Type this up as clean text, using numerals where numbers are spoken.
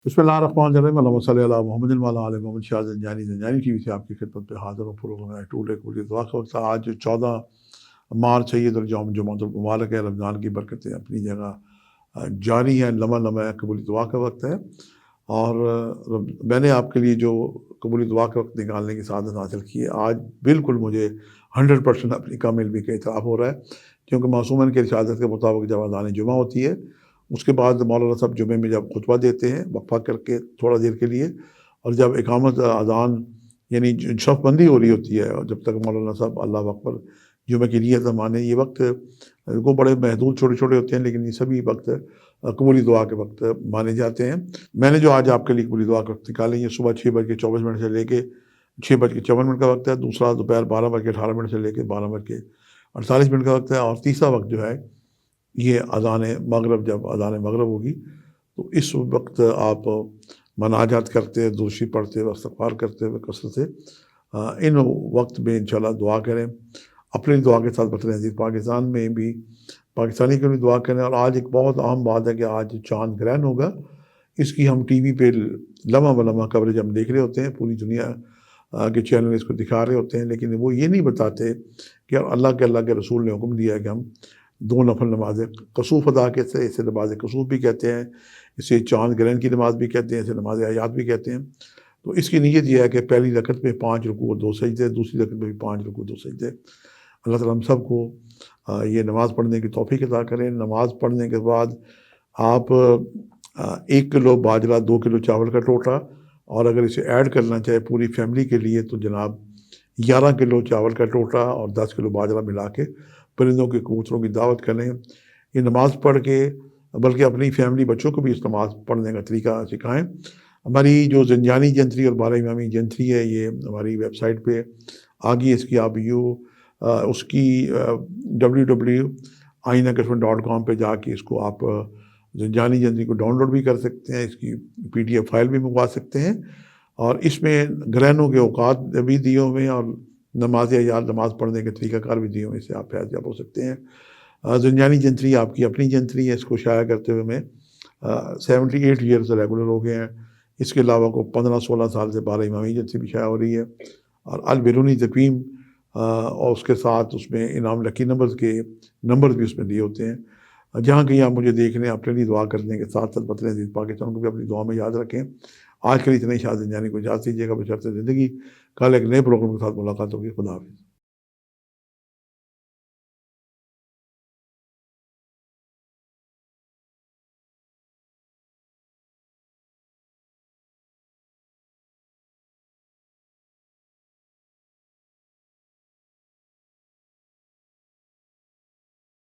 بسم اللہ الرحمن الرحیم، اللہم صلی علی محمد وعلی آل محمد۔ شاہ زنجانی زنجانی ٹی وی سے آپ کی خدمت میں حاضر ہوں۔ پروگرام ٹوڈے قبولیت دعا کا وقت ہے۔ آج 14 مارچ ہے، عید الجمعۃ المبارک ہے۔ رمضان کی برکتیں اپنی جگہ جاری ہیں، لمحہ لمحہ قبولیت دعا کا وقت ہے۔ اور میں نے آپ کے لیے جو قبولیت دعا کا وقت نکالنے کی سعادت حاصل کی ہے، آج بالکل مجھے 100% اپنی کام علمی کا اعتراف ہو رہا ہے، کیونکہ معصومین کے ارشادات کے مطابق جب اذان جمعہ ہوتی ہے، اس کے بعد مولانا صاحب جمعے میں جب خطبہ دیتے ہیں وقفہ کر کے تھوڑا دیر کے لیے، اور جب اقامت اذان یعنی صف بندی ہو رہی ہوتی ہے، اور جب تک مولانا صاحب اللہ اکبر جمعہ کی نیت مانے، یہ وقت وہ بڑے محدود چھوٹے چھوٹے ہوتے ہیں، لیکن یہ سبھی وقت قبولی دعا کے وقت مانے جاتے ہیں۔ میں نے جو آج آپ کے لیے قبولی دعا کا وقت نکالے، یہ صبح 6:24 سے لے کے 6:54 کا وقت ہے، دوسرا دوپہر 12:18 سے لے کے 12:48 کا وقت ہے، اور تیسرا وقت جو ہے یہ اذان مغرب، جب اذان مغرب ہوگی تو اس وقت آپ مناجات کرتے، درشی پڑھتے ہوئے، استغفار کرتے ہوئے کثرت سے ان وقت میں انشاءاللہ دعا کریں۔ اپنی دعا کے ساتھ بطور عزیز پاکستان میں بھی پاکستانی کے لیے دعا کریں۔ اور آج ایک بہت اہم بات ہے کہ آج چاند گرہن ہوگا، اس کی ہم ٹی وی پہ لمحہ بلمحہ کوریج ہم دیکھ رہے ہوتے ہیں، پوری دنیا کے چینل اس کو دکھا رہے ہوتے ہیں، لیکن وہ یہ نہیں بتاتے کہ اللہ کے رسول نے حکم دیا ہے کہ ہم 2 نفل نمازیں کسوف ادا کرتے ہیں۔ اسے نماز کسوف بھی کہتے ہیں، اسے چاند گرہن کی نماز بھی کہتے ہیں، اسے نماز حیات بھی کہتے ہیں۔ تو اس کی نیت یہ ہے کہ پہلی رکعت میں 5 رکوع اور 2 سجدے، دوسری رکعت میں بھی 5 رکوع 2 سجدے۔ اللہ تعالیٰ ہم سب کو یہ نماز پڑھنے کی توفیق عطا کریں۔ نماز پڑھنے کے بعد آپ 1 کلو باجرہ، 2 کلو چاول کا ٹوٹا، اور اگر اسے ایڈ کرنا چاہے پوری فیملی کے لیے تو جناب 11 کلو چاول کا ٹوٹا اور 10 کلو باجرہ ملا کے پرندوں کے کبوتروں کی دعوت کریں۔ یہ نماز پڑھ کے، بلکہ اپنی فیملی بچوں کو بھی اس نماز پڑھنے کا طریقہ سکھائیں۔ ہماری جو زنجانی جنتری اور 12 امامی جنتری ہے، یہ ہماری ویب سائٹ پہ آگی، اس کی آپ اس کی www.ainakashmir.com پہ جا کے اس کو آپ زنجانی جنتری کو ڈاؤن لوڈ بھی کر سکتے ہیں، اس کی PDF فائل بھی منگوا سکتے ہیں، اور اس میں گرہنوں کے اوقات بھی دیے ہوئے ہیں، اور نماز حیات، نماز پڑھنے کے طریقہ کار بھی دیے ہوئے ہیں، اس سے آپ فیض یاب ہو سکتے ہیں۔ زنجانی جنتری آپ کی اپنی جنتری ہے، اس کو شائع کرتے ہوئے میں 78 ایئرز ریگولر ہو گئے ہیں۔ اس کے علاوہ کو 15-16 سال سے 12 امامی جنتری بھی شائع ہو رہی ہے، اور البیرونی تقویم، اور اس کے ساتھ اس میں انعام لکی نمبرز کے نمبر بھی اس میں دیے ہوتے ہیں۔ جہاں کہیں آپ مجھے دیکھ لیں، اپنے لیے دعا کرنے کے ساتھ ساتھ وطن عزیز پاکستان کو بھی اپنی دعا میں یاد رکھیں۔ آج کے لیے اتنے شاہ زنجانی کو اجازت دیجیے گا، بشرط زندگی۔ کل ایک نئے پروگرام کے ساتھ ملاقات ہوگی۔ خدا حافظ۔